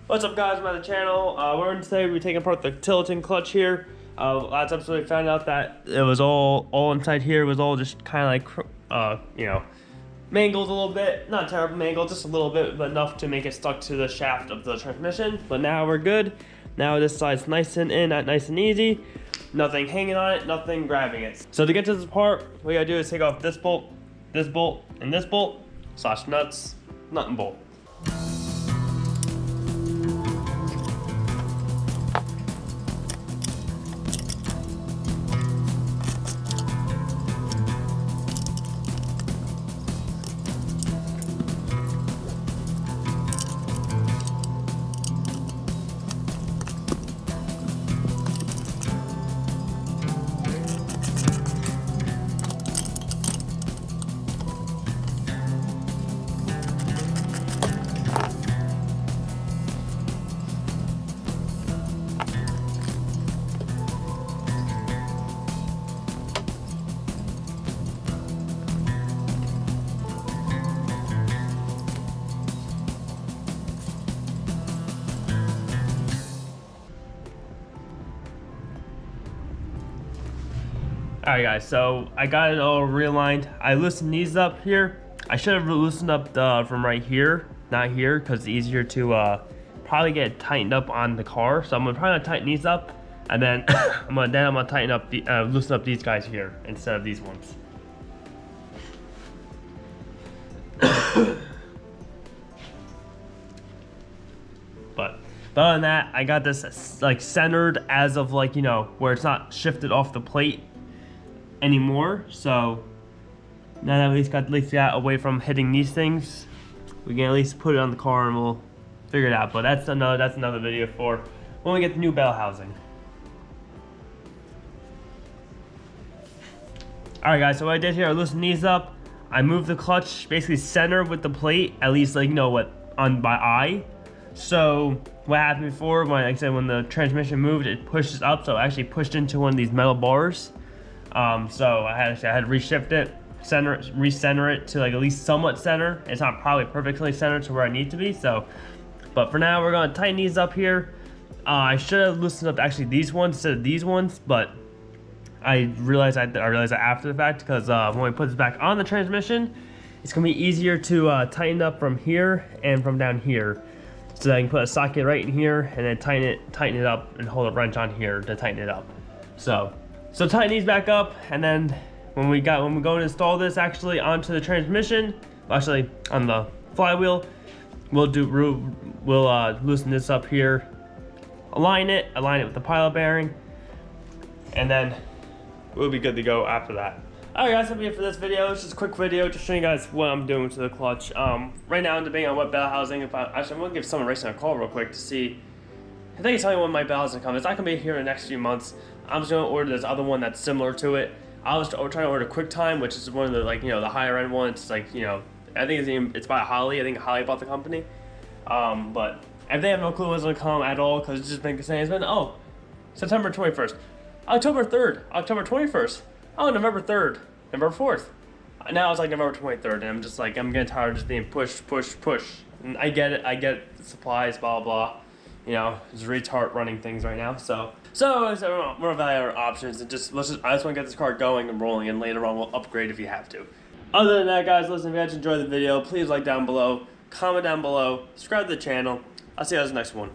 What's up, guys? I'm at the channel. Today we're taking apart the Tilton clutch here. Last episode we found out that it was all inside here. It was all just kind of like mangled a little bit. Not terrible mangled, just a little bit, but enough to make it stuck to the shaft of the transmission. But now we're good. Now this side's nice and nice and easy. Nothing hanging on it, nothing grabbing it. So to get to this part, what you gotta do is take off this bolt, and this bolt / nuts, nut and bolt. Alright guys, so I got it all realigned. I loosened these up here. I should have loosened up from right here, not here, because it's easier to probably get it tightened up on the car. So I'm gonna probably tighten these up, and then I'm gonna tighten up loosen up these guys here instead of these ones. But other than that, I got this like centered as of like, you know, where it's not shifted off the plate anymore. So now that we at least got away from hitting these things, we can at least put it on the car and we'll figure it out. But that's another video for when we get the new bell housing. Alright guys, so what I did here, I loosened these up. I moved the clutch basically center with the plate, at least like, you know what, on by eye. So what happened before, when like I said, when the transmission moved, it pushes up, so it actually pushed into one of these metal bars. So I had to reshift it, recenter it to like at least somewhat center. It's not probably perfectly centered to where I need to be. So, but for now we're gonna tighten these up here. I should have loosened up actually these ones instead of these ones, but I realized that after the fact, because when we put this back on the transmission, it's gonna be easier to tighten up from here and from down here. So I can put a socket right in here and then tighten it up and hold a wrench on here to tighten it up. So tighten these back up, and then when we go and install this actually onto the transmission, actually on the flywheel, we'll loosen this up here, align it with the pilot bearing, and then we'll be good to go after that. Alright guys, that'll be it for this video. It's just a quick video, just showing you guys what I'm doing to the clutch. Right now I'm debating on what bell housing. I'm gonna give someone racing a call real quick to see if they can tell me when my bell housing comes. It's not gonna be here in the next few months. I'm just gonna order this other one that's similar to it. I was trying to order QuickTime, which is one of the, like, you know, the higher end ones. It's like, you know, I think it's by Holly. I think Holly bought the company. But if they have no clue when it's gonna come at all, because it's just been saying it's been September 21st, October 3rd, October 21st, November 3rd, November 4th. Now it's like November 23rd, and I'm just like, I'm getting tired of just being push. And I get it. I get the supplies, blah blah. You know, it's retard running things right now. So we're evaluating our options, and I just want to get this car going and rolling, and later on we'll upgrade if you have to. Other than that, guys, listen, if you guys enjoyed the video, please like down below, comment down below, subscribe to the channel. I'll see you guys in the next one.